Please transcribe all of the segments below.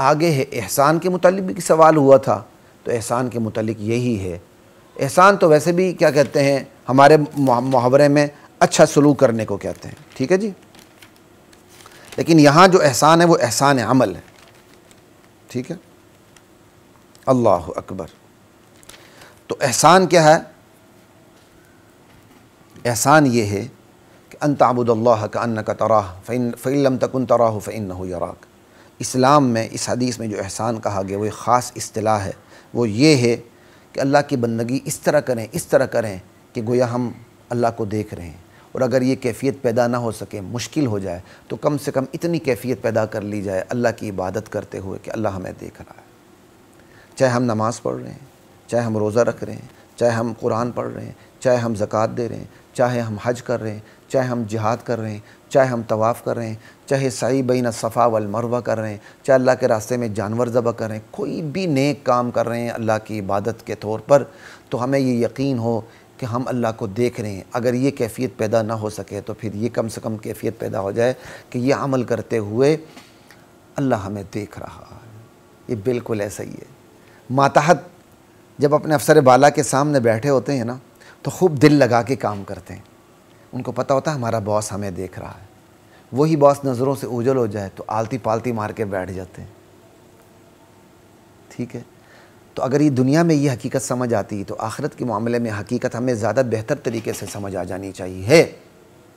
آگے ہے احسان کے متعلق بھی سوال ہوا تھا، تو احسان کے متعلق یہی ہے۔ احسان تو ویسے بھی کیا کہتے ہیں ہمارے محاورے میں اچھا سلوک کرنے کو کہتے ہیں، ٹھیک ہے جی، لیکن یہاں جو احسان ہے وہ احسان عمل ہے، ٹھیک ہے۔ اللہ اکبر۔ تو احسان کیا ہے؟ احسان یہ ہے کہ ان تعبد اللہ کأنک تراہ فإن لم تکن تراہ فإنہ یراک۔ اسلام میں اس حدیث میں جو احسان کہا گیا وہ ایک خاص اصطلاح ہے، وہ یہ ہے کہ اللہ کی بندگی اس طرح کریں کہ گویا ہم اللہ کو دیکھ رہے ہیں، اور اگر یہ کیفیت پیدا نہ ہو سکے، مشکل ہو جائے، تو کم سے کم اتنی کیفیت پیدا کر لی جائے اللہ کی عبادت کرتے ہوئے کہ اللہ ہمیں دیکھ رہا ہے، چاہے ہم نماز پڑھ رہے ہیں، چاہے ہم روزہ رکھ رہے ہیں، چاہے ہم قرآن پڑھ رہے ہیں، چاہے ہم زکوٰۃ دے رہے ہیں، چاہے ہم حج کر رہے ہیں، چاہے ہم جہاد کر رہے ہیں، چاہے ہم طواف کر رہے ہیں، چاہے سعی بین الصفا والمروہ کر رہے ہیں، چاہے اللہ کے راستے میں جانور ذبح کر رہے ہیں، کوئی بھی نیک کام کر رہے ہیں اللہ کی عبادت کے طور پر، تو ہمیں یہ یقین ہو کہ ہم اللہ کو دیکھ رہے ہیں۔ اگر یہ کیفیت پیدا نہ ہو سکے تو پھر یہ کم سے کم کیفیت پیدا ہو جائے کہ یہ عمل کرتے ہوئے اللہ ہمیں دیکھ رہا ہے۔ یہ بالکل ایسا ہی ہے۔ ماتحت جب اپنے افسر بالا کے سامنے بیٹھے ہوتے ہیں نا تو خوب دل لگا کے کام کرتے ہیں، ان کو پتہ ہوتا ہے ہمارا باس ہمیں دیکھ رہا ہے۔ وہی باس نظروں سے اوجھل ہو جائے تو آلتی پالتی مار کے بیٹھ جاتے ہیں، ٹھیک ہے۔ تو اگر یہ دنیا میں یہ حقیقت سمجھ آتی تو آخرت کے معاملے میں حقیقت ہمیں زیادہ بہتر طریقے سے سمجھ آ جانی چاہیے،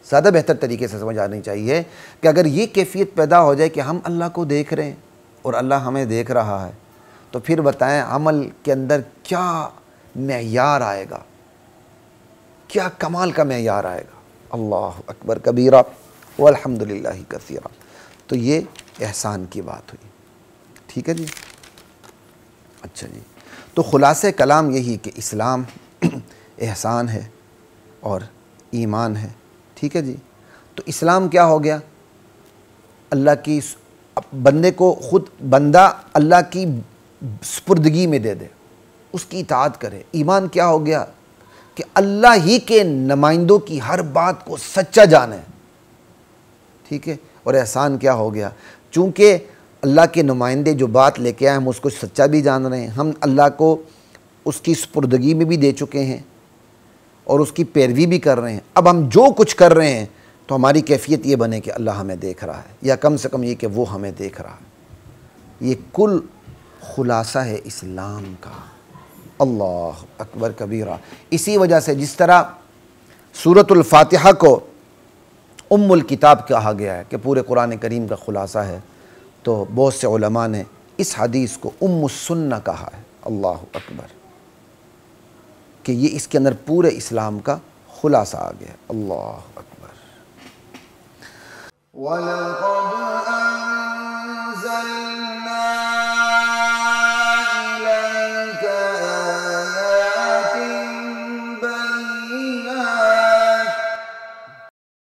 زیادہ بہتر طریقے سے سمجھ آنی چاہیے کہ اگر یہ کیفیت پیدا ہو جائے کہ ہم اللہ کو دیکھ رہے ہیں اور اللہ ہمیں دیکھ رہا ہے، تو پھر بتائیں عمل کے اندر کیا معیار آئے گا، کیا کمال کا معیار آئے گا۔ اللہ اکبر کبیرہ والحمدللہ کثیرہ۔ تو یہ احسان کی بات ہوئی، ٹھیک ہے جی۔ اچھا جی، تو خلاصہ کلام یہی کہ اسلام احسان ہے اور ایمان ہے، ٹھیک ہے جی۔ تو اسلام کیا ہو گیا؟ اللہ کی بندے کو خود بندہ اللہ کی سپردگی میں دے دے، اس کی اطاعت کرے۔ ایمان کیا ہو گیا؟ کہ اللہ ہی کے نمائندوں کی ہر بات کو سچا جانے، ٹھیک ہے۔ اور احسان کیا ہو گیا؟ چونکہ اللہ کے نمائندے جو بات لے کے آئے ہم اس کو سچا بھی جان رہے ہیں، ہم اللہ کو اس کی سپردگی میں بھی دے چکے ہیں اور اس کی پیروی بھی کر رہے ہیں۔ اب ہم جو کچھ کر رہے ہیں تو ہماری کیفیت یہ بنے کہ اللہ ہمیں دیکھ رہا ہے، یا کم سے کم یہ کہ وہ ہمیں دیکھ رہا ہے۔ یہ کل خلاصہ ہے اسلام کا۔ اللہ اکبر کبیرہ۔ اسی وجہ سے جس طرح سورۃ الفاتحہ کو ام الکتاب کہا گیا ہے کہ پورے قرآن کریم کا خلاصہ ہے، تو بہت سے علماء نے اس حدیث کو ام السنہ کہا ہے۔ اللہ اکبر، کہ یہ اس کے اندر پورے اسلام کا خلاصہ آ گیا۔ اللہ اکبر۔